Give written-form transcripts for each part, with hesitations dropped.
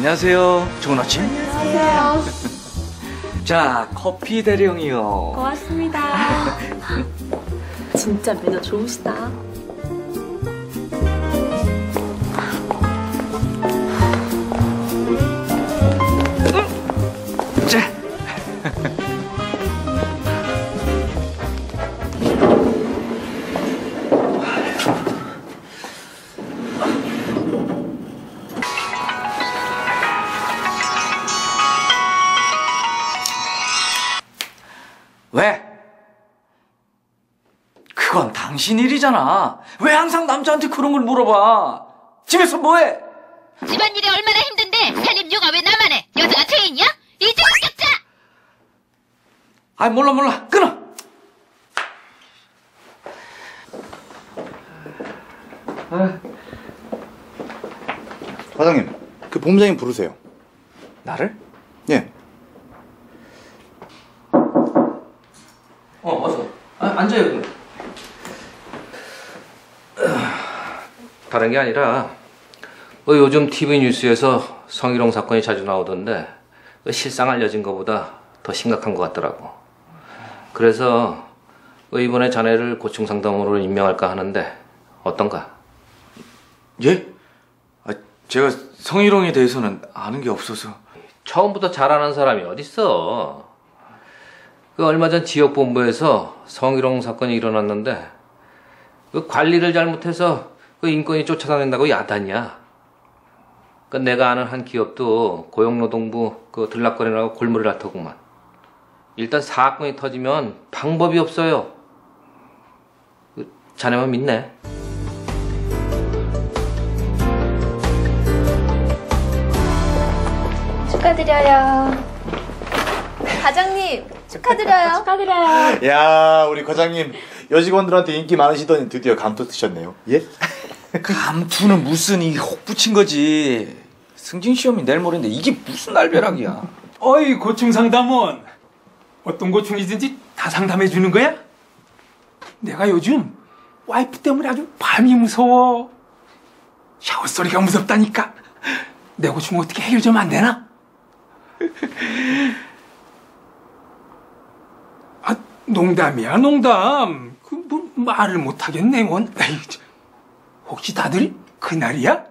안녕하세요. 좋은 아침. 안녕하세요. 자, 커피 대령이요. 고맙습니다. 진짜 매너 좋으시다. 자. 왜? 그건 당신 일이잖아. 왜 항상 남자한테 그런 걸 물어봐? 집에서 뭐해? 집안일이 얼마나 힘든데 살림 육아 왜 나만 해? 여자가 죄인이야? 이제 합격자! 아이 몰라 끊어. 과장님, 그 본부장님 부르세요. 나를? 예. 어서. 앉아요. 다른 게 아니라 요즘 TV 뉴스에서 성희롱 사건이 자주 나오던데 실상 알려진 것보다 더 심각한 것 같더라고. 그래서 이번에 자네를 고충 상담으로 임명할까 하는데 어떤가? 예? 제가 성희롱에 대해서는 아는 게 없어서. 처음부터 잘 아는 사람이 어딨어. 얼마 전 지역본부에서 성희롱 사건이 일어났는데 관리를 잘못해서 인권이 쫓아다닌다고 야단이야. 내가 아는 한 기업도 고용노동부 들락거리라고 골머리를 앓더구만. 일단 사건이 터지면 방법이 없어요. 자네만 믿네. 축하드려요. 과장님, 축하드려요. 축하드려요. 야, 우리 과장님 여직원들한테 인기 많으시더니 드디어 감투 뜨셨네요. 예? 감투는 무슨 이 혹 붙인 거지. 승진 시험이 내일 모레인데 이게 무슨 날벼락이야. 어이 고충 상담원, 어떤 고충이든지 다 상담해 주는 거야? 내가 요즘 와이프 때문에 아주 밤이 무서워. 샤워 소리가 무섭다니까. 내 고충 어떻게 해결 좀 안 되나? 아, 농담이야 농담. 뭐 말을 못 하겠네 원. 혹시 다들 그날이야?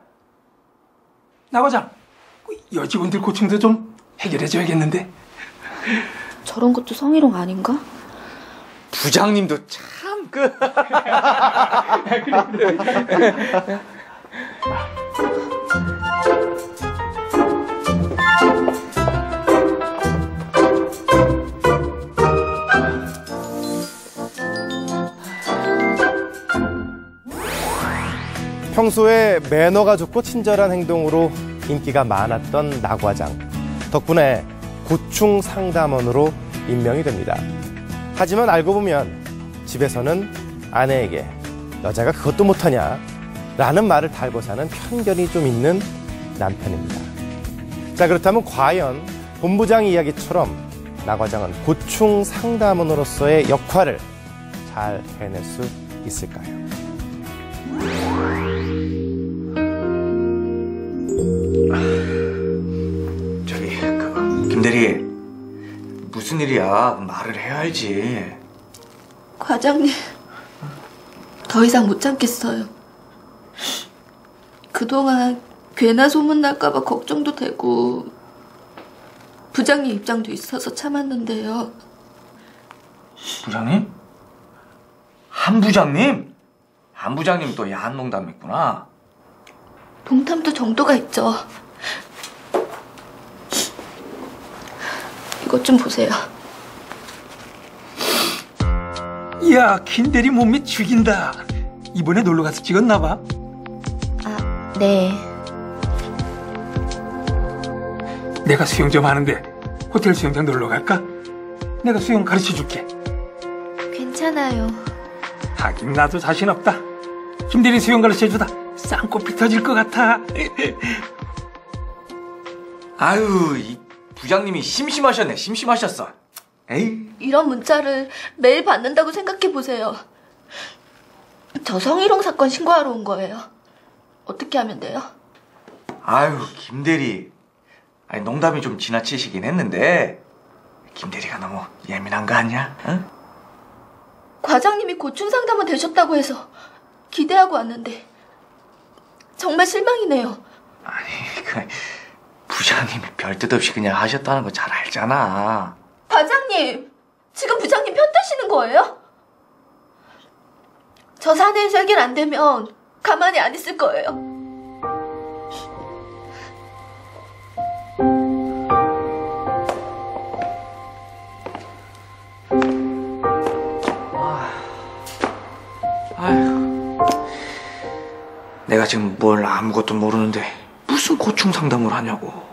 나 과장, 여직원들 고충도 좀 해결해줘야겠는데. 저런 것도 성희롱 아닌가? 부장님도 참 평소에 매너가 좋고 친절한 행동으로 인기가 많았던 나 과장. 덕분에 고충 상담원으로 임명이 됩니다. 하지만 알고 보면 집에서는 아내에게 여자가 그것도 못하냐 라는 말을 달고 사는 편견이 좀 있는 남편입니다. 자, 그렇다면 과연 본부장 이야기처럼 나 과장은 고충 상담원으로서의 역할을 잘 해낼 수 있을까요? 저기 김대리, 무슨 일이야? 말을 해야 알지. 과장님, 더 이상 못 참겠어요. 그동안 괜한 소문 날까봐 걱정도 되고 부장님 입장도 있어서 참았는데요. 부장님? 한 부장님? 한 부장님 또 야한 농담 했구나. 농담도 정도가 있죠. 이것 좀 보세요. 이야, 김대리 몸매 죽인다. 이번에 놀러가서 찍었나 봐. 아, 네. 내가 수영 좀 하는데 호텔 수영장 놀러 갈까? 내가 수영 가르쳐 줄게. 괜찮아요. 하긴 나도 자신 없다. 김대리 수영 가르쳐 주다 쌍코피 터질 것 같아. 아유, 이 부장님이 심심하셨네. 심심하셨어. 에이. 이런 문자를 매일 받는다고 생각해 보세요. 저 성희롱 사건 신고하러 온 거예요. 어떻게 하면 돼요? 아유, 김대리. 아니, 농담이 좀 지나치시긴 했는데 김 대리가 너무 예민한 거 아니야? 응? 과장님이 고충 상담원 되셨다고 해서 기대하고 왔는데 정말 실망이네요. 아니, 그 부장님이 별뜻 없이 그냥 하셨다는 거 잘 알잖아. 과장님, 지금 부장님 편 드시는 거예요? 저 사내에서 해결 안 되면 가만히 안 있을 거예요. 아휴, 내가 지금 뭘 아무것도 모르는데 무슨 고충 상담을 하냐고.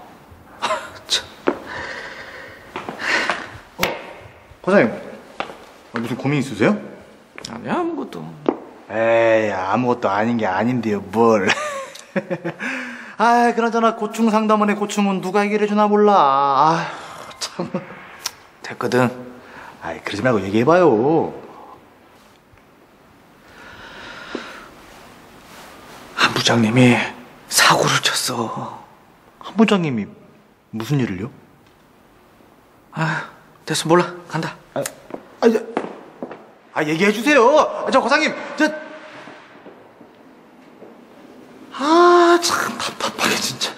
참. 과장님, 무슨 고민 있으세요? 아니, 아무것도. 에이, 아무것도 아닌 게 아닌데요, 뭘. 아, 그나저나 고충 상담원의 고충은 누가 해결해 주나 몰라. 아, 참. 됐거든. 아이, 그러지 말고 얘기해봐요. 한 부장님이 사고를 쳤어. 한 부장님이 무슨 일을요? 아, 됐어, 몰라. 간다. 얘기해 주세요. 저 과장님, 참 답답하게 진짜.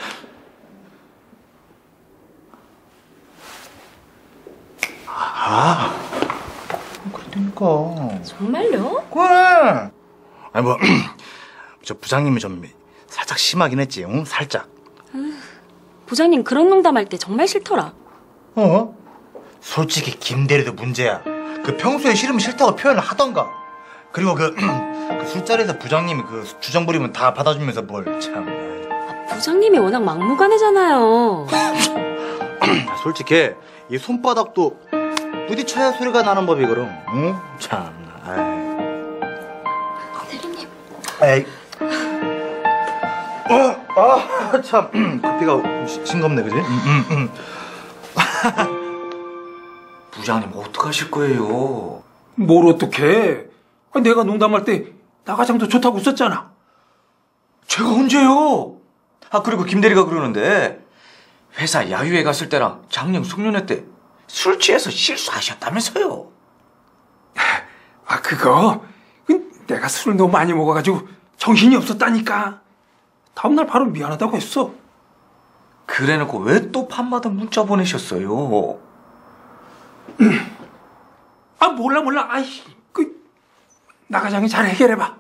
그러니까. 정말요? 그래. 아니 뭐 저 부장님이 좀 살짝 심하긴 했지, 응? 살짝. 부장님 그런 농담할 때 정말 싫더라. 솔직히 김대리도 문제야. 그 평소에 싫으면 싫다고 표현을 하던가. 그리고 그 술자리에서 부장님이 그 주정 부리면 다 받아주면서 뭘 참. 부장님이 워낙 막무가내잖아요. 솔직히 이 손바닥도 부딪혀야 소리가 나는 법이거든. 응? 참. 대리님. 에이. 참. 커피가 싱겁네, 그지? 부장님 어떡하실 거예요? 뭘 어떡해. 내가 농담할 때 나과장도 좋다고 웃었잖아. 제가 언제요? 아, 그리고 김대리가 그러는데 회사 야유회 갔을 때랑 작년 송년회 때 술 취해서 실수하셨다면서요? 그거 내가 술을 너무 많이 먹어가지고 정신이 없었다니까. 다음날 바로 미안하다고 했어. 그래놓고 왜 또 밤마다 문자 보내셨어요? 몰라. 나과장이 잘 해결해봐.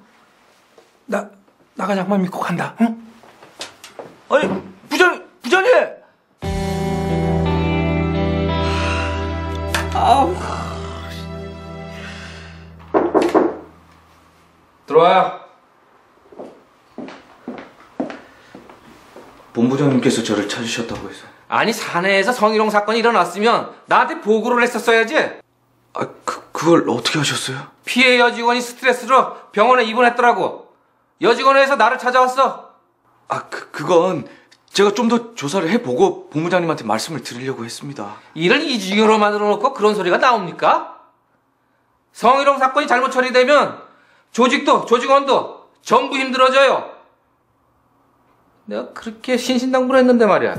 나과장만 믿고 간다. 응? 아니, 부장님! 들어와요. 본부장님께서 저를 찾으셨다고 해서. 아니, 사내에서 성희롱 사건이 일어났으면 나한테 보고를 했었어야지. 그걸 어떻게 하셨어요? 피해 여직원이 스트레스로 병원에 입원했더라고. 여직원회에서 나를 찾아왔어. 그건 제가 좀 더 조사를 해보고 본부장님한테 말씀을 드리려고 했습니다. 일을 이중으로 만들어 놓고 그런 소리가 나옵니까? 성희롱 사건이 잘못 처리되면 조직도 조직원도 전부 힘들어져요. 내가 그렇게 신신당부를 했는데 말이야.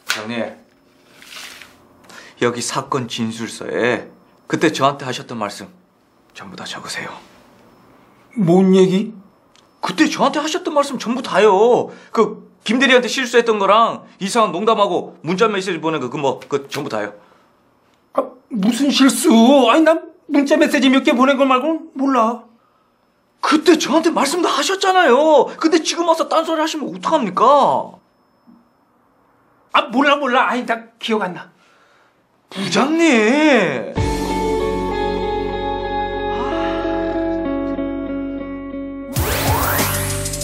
부장님, 여기 사건 진술서에 그때 저한테 하셨던 말씀 전부 다 적으세요. 뭔 얘기? 그때 저한테 하셨던 말씀 전부 다요. 김대리한테 실수했던 거랑 이상한 농담하고 문자 메시지 보낸 거 전부 다요. 무슨 실수? 난 문자 메시지 몇 개 보낸 거 말고는 몰라. 그때 저한테 말씀 다 하셨잖아요. 근데 지금 와서 딴소리 하시면 어떡합니까? 몰라. 나 기억 안 나. 부장님!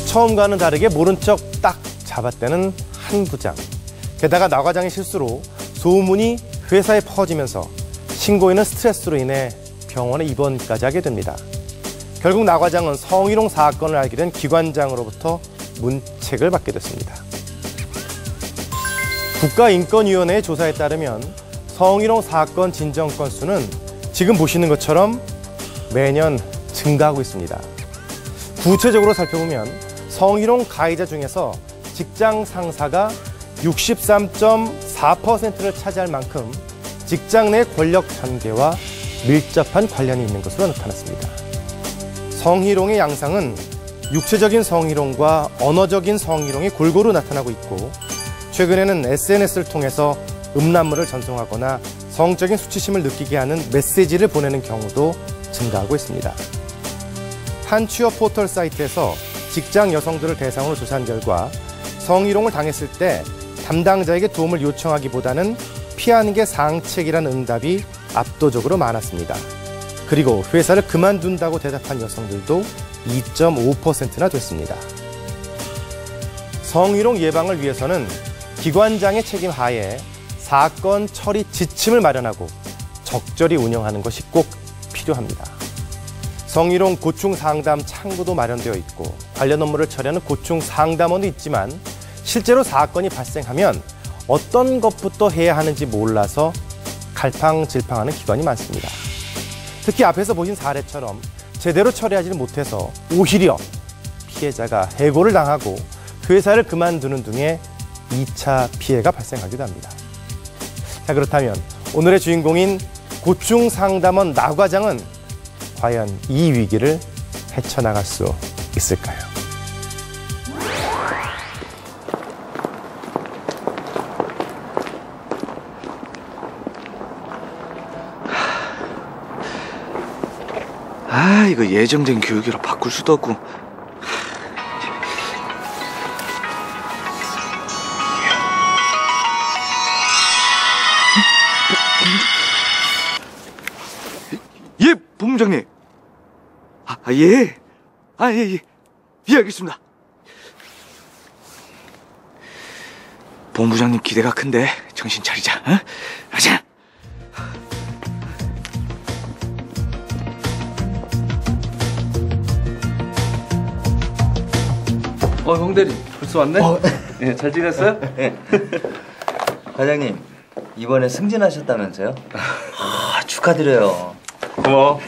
처음과는 다르게 모른 척 딱 잡아떼는 한 부장. 게다가 나과장의 실수로 소문이 회사에 퍼지면서 신고인은 스트레스로 인해 병원에 입원까지 하게 됩니다. 결국 나과장은 성희롱 사건을 알게 된 기관장으로부터 문책을 받게 됐습니다. 국가인권위원회의 조사에 따르면 성희롱 사건 진정 건수는 지금 보시는 것처럼 매년 증가하고 있습니다. 구체적으로 살펴보면 성희롱 가해자 중에서 직장 상사가 63.4%를 차지할 만큼 직장 내 권력 관계와 밀접한 관련이 있는 것으로 나타났습니다. 성희롱의 양상은 육체적인 성희롱과 언어적인 성희롱이 골고루 나타나고 있고, 최근에는 SNS를 통해서 음란물을 전송하거나 성적인 수치심을 느끼게 하는 메시지를 보내는 경우도 증가하고 있습니다. 한 취업 포털 사이트에서 직장 여성들을 대상으로 조사한 결과 성희롱을 당했을 때 담당자에게 도움을 요청하기보다는 피하는 게 상책이라는 응답이 압도적으로 많았습니다. 그리고 회사를 그만둔다고 대답한 여성들도 2.5%나 됐습니다. 성희롱 예방을 위해서는 기관장의 책임 하에 사건 처리 지침을 마련하고 적절히 운영하는 것이 꼭 필요합니다. 성희롱 고충 상담 창구도 마련되어 있고 관련 업무를 처리하는 고충 상담원도 있지만, 실제로 사건이 발생하면 어떤 것부터 해야 하는지 몰라서 갈팡질팡하는 기관이 많습니다. 특히 앞에서 보신 사례처럼 제대로 처리하지 못해서 오히려 피해자가 해고를 당하고 회사를 그만두는 등의 2차 피해가 발생하기도 합니다. 자, 그렇다면 오늘의 주인공인 고충상담원 나 과장은 과연 이 위기를 헤쳐나갈 수 있을까요? 이거 예정된 교육이라 바꿀 수도 없고. 예, 본부장님. 예. 예, 알겠습니다. 본부장님 기대가 큰데 정신 차리자. 어? 가자. 홍대리 벌써 왔네? 네, 잘 지냈어요? 네. 과장님, 이번에 승진하셨다면서요? 축하드려요. 고마워.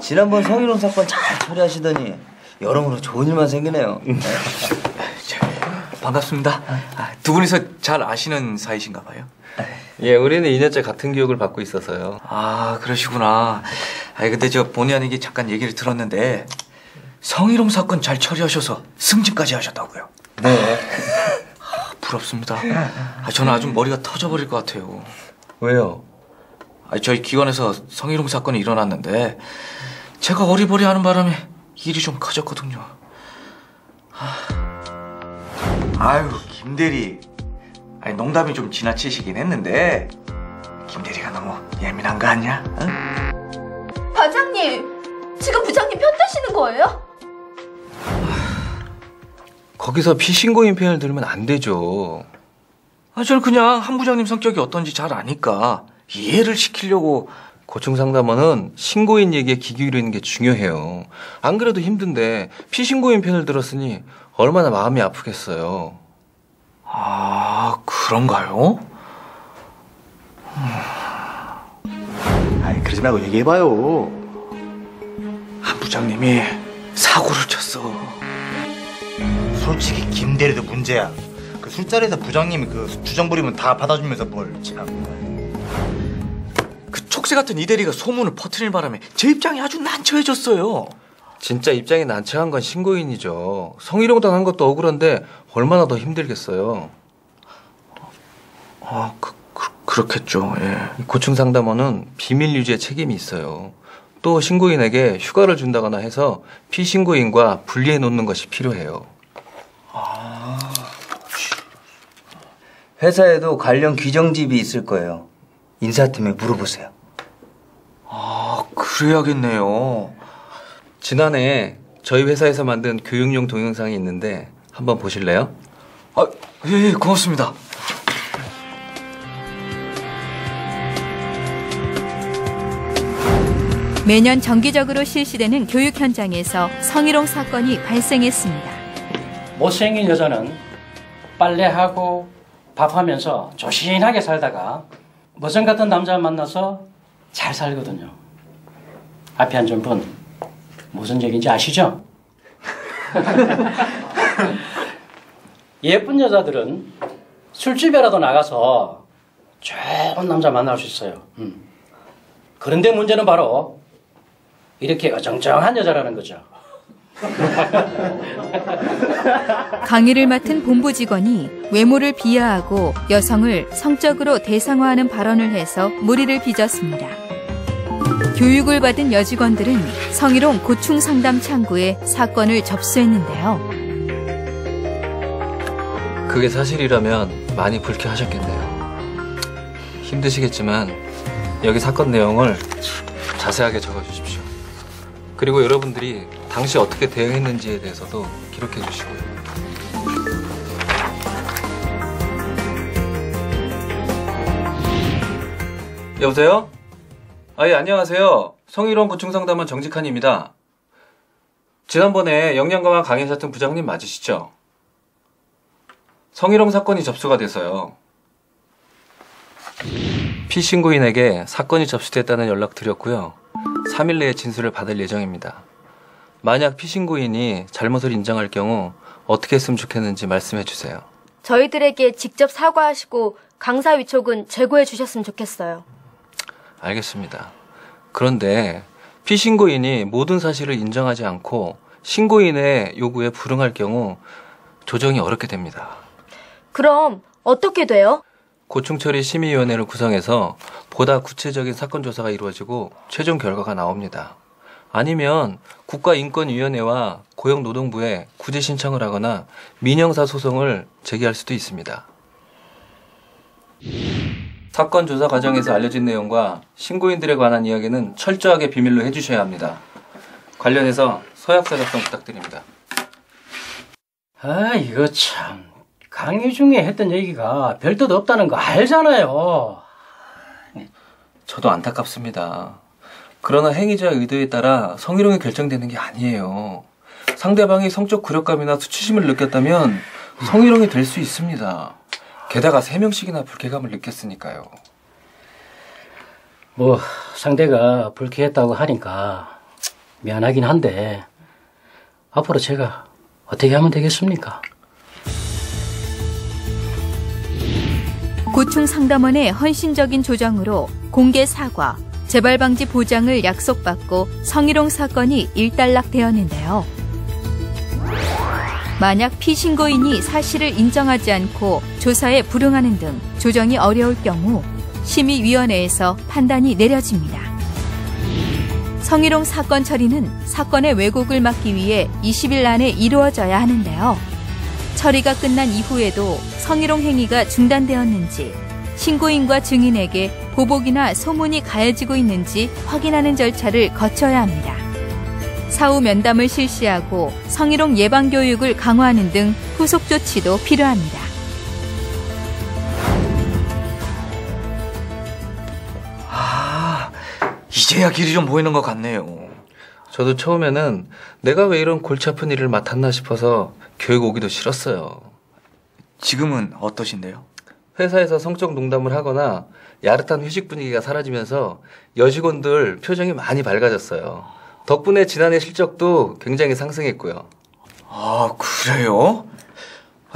지난번 성희롱 사건 잘 처리하시더니 여러모로 좋은 일만 생기네요. 반갑습니다. 두 분이서 잘 아시는 사이신가 봐요? 예, 우리는 2년째 같은 교육을 받고 있어서요. 그러시구나. 근데 저 본의 아니게 잠깐 얘기를 들었는데 성희롱 사건 잘 처리하셔서 승진까지 하셨다고요? 네. 부럽습니다. 저는 아주 머리가 터져버릴 것 같아요. 왜요? 저희 기관에서 성희롱 사건이 일어났는데 제가 어리버리하는 바람에 일이 좀 커졌거든요. 아유, 김대리. 농담이 좀 지나치시긴 했는데 김대리가 너무 예민한 거 아니야? 응? 과장님, 지금 부장님 편 드시는 거예요? 거기서 피신고인 표현을 들으면 안 되죠. 저는 그냥 한 부장님 성격이 어떤지 잘 아니까 이해를 시키려고. 고충상담원은 신고인 얘기에 귀 기울이는 게 중요해요. 안 그래도 힘든데 피신고인 편을 들었으니 얼마나 마음이 아프겠어요. 그런가요? 그러지 말고 얘기해봐요. 한 부장님이 사고를 쳤어. 솔직히 김대리도 문제야. 그 술자리에서 부장님이 그 주정 부리면 다 받아주면서 뭘 참. 그 촉새 같은 이 대리가 소문을 퍼뜨릴 바람에 제 입장이 아주 난처해졌어요. 진짜 입장이 난처한 건 신고인이죠. 성희롱 당한 것도 억울한데 얼마나 더 힘들겠어요. 그렇겠죠. 예. 고충상담원은 비밀 유지에 책임이 있어요. 또 신고인에게 휴가를 준다거나 해서 피신고인과 분리해 놓는 것이 필요해요. 회사에도 관련 규정집이 있을 거예요. 인사팀에 물어보세요. 그래야겠네요. 지난해 저희 회사에서 만든 교육용 동영상이 있는데 한번 보실래요? 예, 고맙습니다. 매년 정기적으로 실시되는 교육 현장에서 성희롱 사건이 발생했습니다. 못생긴 여자는 빨래하고 밥하면서 조신하게 살다가 머슴 같은 남자 만나서 잘 살거든요. 앞에 앉은 분 무슨 얘기인지 아시죠? 예쁜 여자들은 술집에라도 나가서 좋은 남자 만날 수 있어요. 그런데 문제는 바로 이렇게 어정쩡한 여자라는 거죠. 강의를 맡은 본부 직원이 외모를 비하하고 여성을 성적으로 대상화하는 발언을 해서 물의를 빚었습니다. 교육을 받은 여직원들은 성희롱 고충 상담 창구에 사건을 접수했는데요. 그게 사실이라면 많이 불쾌하셨겠네요. 힘드시겠지만 여기 사건 내용을 자세하게 적어주십시오. 그리고 여러분들이 당시 어떻게 대응했는지에 대해서도 기록해 주시고요. 여보세요? 예, 안녕하세요. 성희롱 고충상담원 정직한입니다. 지난번에 영양가만 강의하셨던 부장님 맞으시죠? 성희롱 사건이 접수가 돼서요. 피신고인에게 사건이 접수됐다는 연락 드렸고요. 3일 내에 진술을 받을 예정입니다. 만약 피신고인이 잘못을 인정할 경우 어떻게 했으면 좋겠는지 말씀해 주세요. 저희들에게 직접 사과하시고 강사 위촉은 제고해 주셨으면 좋겠어요. 알겠습니다. 그런데 피신고인이 모든 사실을 인정하지 않고 신고인의 요구에 불응할 경우 조정이 어렵게 됩니다. 그럼 어떻게 돼요? 고충처리 심의위원회를 구성해서 보다 구체적인 사건 조사가 이루어지고 최종 결과가 나옵니다. 아니면 국가인권위원회와 고용노동부에 구제 신청을 하거나 민형사 소송을 제기할 수도 있습니다. 사건 조사 과정에서 알려진 내용과 신고인들에 관한 이야기는 철저하게 비밀로 해주셔야 합니다. 관련해서 서약서 작성 부탁드립니다. 아, 이거 참. 강의 중에 했던 얘기가 별 뜻 없다는 거 알잖아요. 저도 안타깝습니다. 그러나 행위자의 의도에 따라 성희롱이 결정되는 게 아니에요. 상대방이 성적 굴욕감이나 수치심을 느꼈다면 성희롱이 될 수 있습니다. 게다가 3명씩이나 불쾌감을 느꼈으니까요. 뭐 상대가 불쾌했다고 하니까 미안하긴 한데 앞으로 제가 어떻게 하면 되겠습니까? 고충 상담원의 헌신적인 조정으로 공개 사과, 재발 방지 보장을 약속받고 성희롱 사건이 일단락되었는데요. 만약 피신고인이 사실을 인정하지 않고 조사에 불응하는 등 조정이 어려울 경우 심의위원회에서 판단이 내려집니다. 성희롱 사건 처리는 사건의 왜곡을 막기 위해 20일 안에 이루어져야 하는데요. 처리가 끝난 이후에도 성희롱 행위가 중단되었는지, 신고인과 증인에게 보복이나 소문이 가해지고 있는지 확인하는 절차를 거쳐야 합니다. 사후 면담을 실시하고 성희롱 예방 교육을 강화하는 등 후속 조치도 필요합니다. 아, 이제야 길이 좀 보이는 것 같네요. 저도 처음에는 내가 왜 이런 골치 아픈 일을 맡았나 싶어서 교육 오기도 싫었어요. 지금은 어떠신데요? 회사에서 성적 농담을 하거나 야릇한 회식 분위기가 사라지면서 여직원들 표정이 많이 밝아졌어요. 덕분에 지난해 실적도 굉장히 상승했고요. 아, 그래요?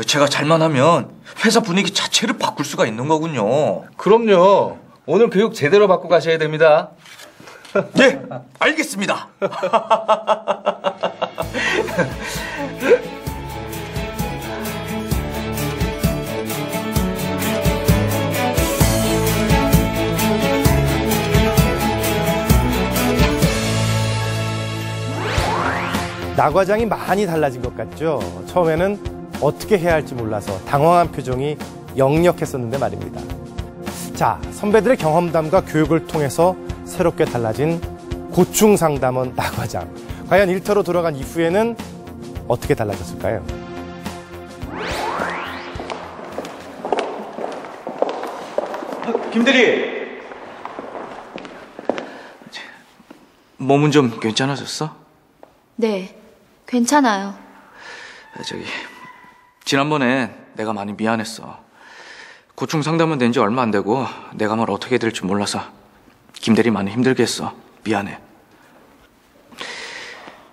제가 잘만 하면 회사 분위기 자체를 바꿀 수가 있는 거군요. 그럼요. 오늘 교육 제대로 받고 가셔야 됩니다. 네, 알겠습니다. 나 과장이 많이 달라진 것 같죠? 처음에는 어떻게 해야 할지 몰라서 당황한 표정이 역력했었는데 말입니다. 자, 선배들의 경험담과 교육을 통해서 새롭게 달라진 고충 상담원 나 과장. 과연 일터로 돌아간 이후에는 어떻게 달라졌을까요? 김대리! 몸은 좀 괜찮아졌어? 네, 괜찮아요. 저기 지난번에 내가 많이 미안했어. 고충 상담은 된 지 얼마 안 되고 내가 뭘 어떻게 해야 될지 몰라서 김대리 많이 힘들게 했어. 미안해.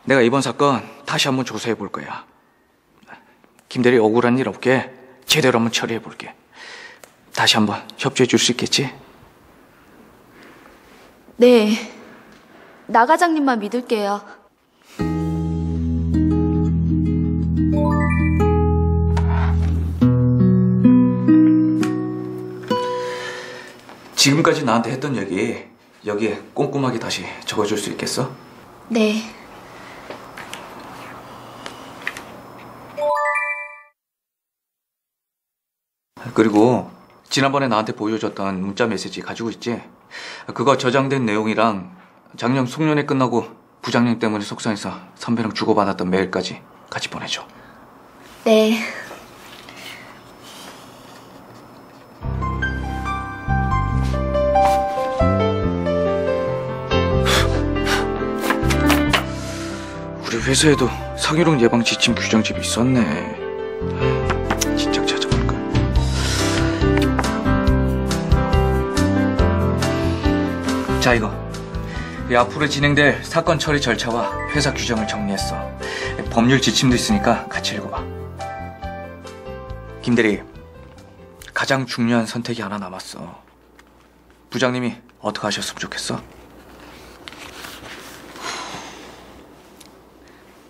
내가 이번 사건 다시 한번 조사해 볼 거야. 김대리 억울한 일 없게 제대로 한번 처리해 볼게. 다시 한번 협조해 줄 수 있겠지? 네. 나 과장님만 믿을게요. 지금까지 나한테 했던 얘기 여기에 꼼꼼하게 다시 적어줄 수 있겠어? 네. 그리고 지난번에 나한테 보여줬던 문자 메시지 가지고 있지? 그거 저장된 내용이랑 작년 송년회 끝나고 부장님 때문에 속상해서 선배랑 주고받았던 메일까지 같이 보내줘. 네. 우리 회사에도 성희롱 예방 지침 규정집이 있었네. 진작 찾아볼까. 자, 이거. 이 앞으로 진행될 사건 처리 절차와 회사 규정을 정리했어. 법률 지침도 있으니까 같이 읽어봐. 김대리, 가장 중요한 선택이 하나 남았어. 부장님이 어떻게 하셨으면 좋겠어?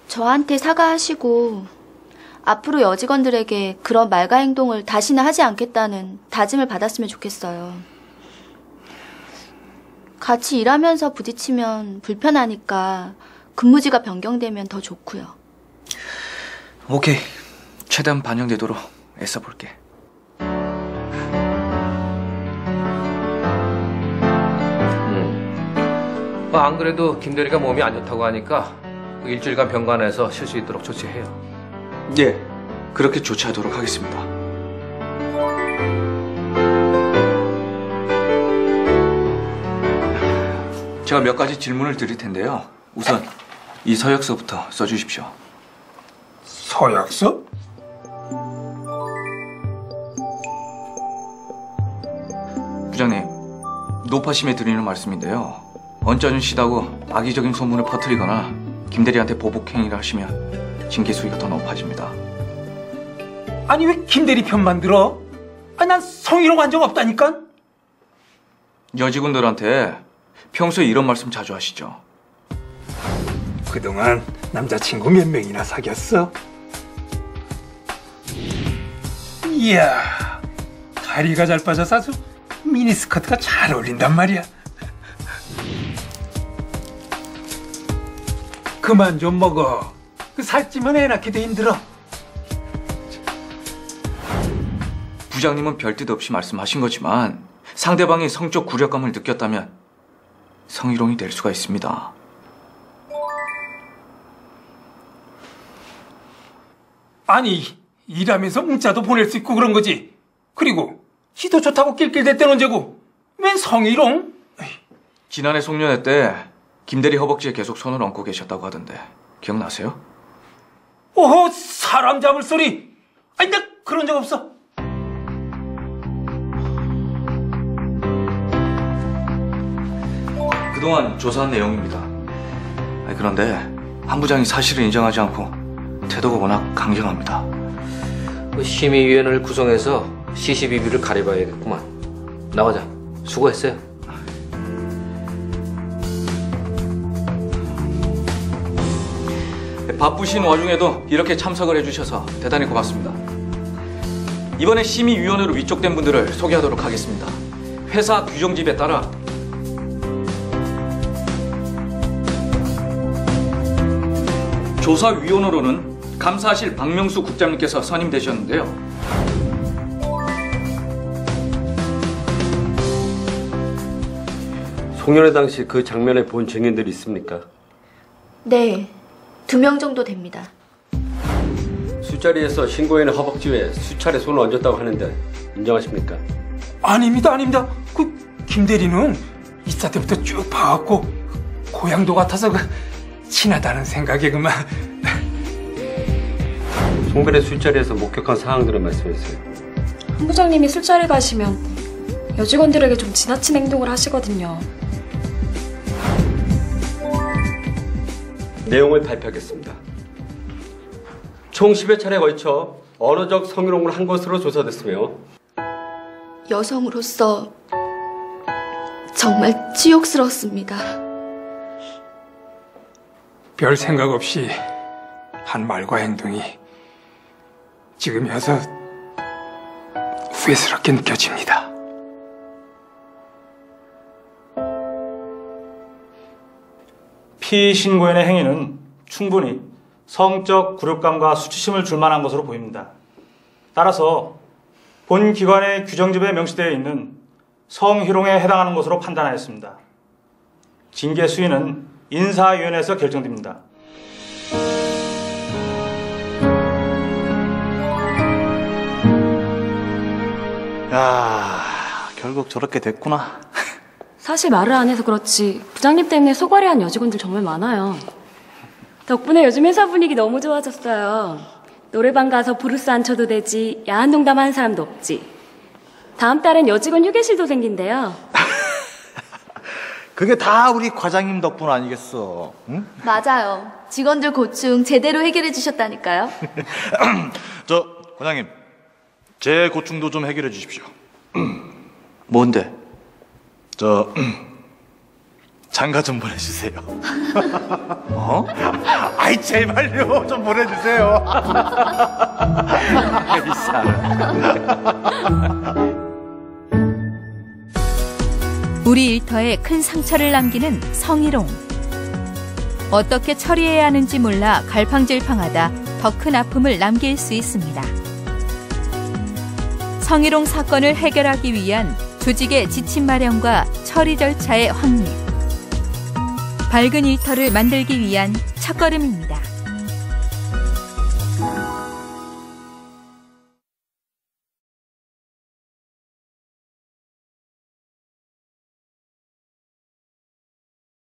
저한테 사과하시고 앞으로 여직원들에게 그런 말과 행동을 다시는 하지 않겠다는 다짐을 받았으면 좋겠어요. 같이 일하면서 부딪히면 불편하니까 근무지가 변경되면 더 좋고요. 오케이. 최대한 반영되도록 애써볼게. 안 그래도 김대리가 몸이 안 좋다고 하니까 일주일간 병관해서 쉴 수 있도록 조치해요. 예, 그렇게 조치하도록 하겠습니다. 제가 몇 가지 질문을 드릴 텐데요. 우선 이 서약서부터 써주십시오. 서약서? 부장님, 노파심에 드리는 말씀인데요. 언짢으시다고 악의적인 소문을 퍼뜨리거나 김대리한테 보복 행위를 하시면 징계 수위가 더 높아집니다. 아니 왜 김대리 편만 들어? 아니 난 성희롱 한 적 없다니까? 여직원들한테 평소에 이런 말씀 자주 하시죠? 그동안 남자친구 몇 명이나 사귀었어? 이야, 다리가 잘 빠져서 아주 미니스커트가 잘 어울린단 말이야. 그만 좀 먹어. 그 살찌면 애 낳기도 힘들어. 부장님은 별뜻 없이 말씀하신 거지만 상대방이 성적 굴욕감을 느꼈다면 성희롱이 될 수가 있습니다. 아니, 일하면서 문자도 보낼 수 있고 그런 거지. 그리고 시도 좋다고 낄낄댔던 언제고 웬 성희롱? 지난해 송년회 때 김대리 허벅지에 계속 손을 얹고 계셨다고 하던데 기억나세요? 오호, 사람 잡을 소리. 아니 나 그런 적 없어. 그동안 조사한 내용입니다. 그런데 한 부장이 사실을 인정하지 않고 태도가 워낙 강경합니다. 심의위원회를 구성해서 CCBB를 가려봐야겠구만. 나가자. 수고했어요. 바쁘신 와중에도 이렇게 참석을 해주셔서 대단히 고맙습니다. 이번에 심의위원회로 위촉된 분들을 소개하도록 하겠습니다. 회사 규정집에 따라 조사위원으로는 감사실 박명수 국장님께서 선임되셨는데요. 송년회 당시 그 장면을 본 증인들이 있습니까? 네, 2명 정도 됩니다. 술자리에서 신고인의 허벅지 위에 수차례 손을 얹었다고 하는데 인정하십니까? 아닙니다, 아닙니다. 그 김대리는 입사 때부터 쭉 봐왔고 고향도 같아서 친하다는 생각에 그만. 송별의 술자리에서 목격한 사항들을 말씀해주세요. 한 부장님이 술자리 가시면 여직원들에게 좀 지나친 행동을 하시거든요. 내용을 발표하겠습니다. 총 10여 차례에 걸쳐 언어적 성희롱을 한 것으로 조사됐으며 여성으로서 정말 치욕스럽습니다. 별 생각 없이 한 말과 행동이 지금이어서 후회스럽게 느껴집니다. 피신고인의 행위는 충분히 성적 굴욕감과 수치심을 줄 만한 것으로 보입니다. 따라서 본 기관의 규정집에 명시되어 있는 성희롱에 해당하는 것으로 판단하였습니다. 징계 수위는 인사위원회에서 결정됩니다. 야, 결국 저렇게 됐구나. 사실 말을 안 해서 그렇지 부장님 때문에 속앓이한 여직원들 정말 많아요. 덕분에 요즘 회사 분위기 너무 좋아졌어요. 노래방 가서 브루스 안 쳐도 되지, 야한 농담 하는 사람도 없지. 다음 달엔 여직원 휴게실도 생긴대요. 그게 다 우리 과장님 덕분 아니겠어? 응? 맞아요. 직원들 고충 제대로 해결해 주셨다니까요. 저 과장님, 제 고충도 좀 해결해 주십시오. 뭔데? 저 장가 좀 보내주세요. 어? 아이 제발요, 좀 보내주세요. 이 사람. 우리 일터에 큰 상처를 남기는 성희롱. 어떻게 처리해야 하는지 몰라 갈팡질팡하다 더 큰 아픔을 남길 수 있습니다. 성희롱 사건을 해결하기 위한 조직의 지침 마련과 처리 절차의 확립. 밝은 일터를 만들기 위한 첫걸음입니다.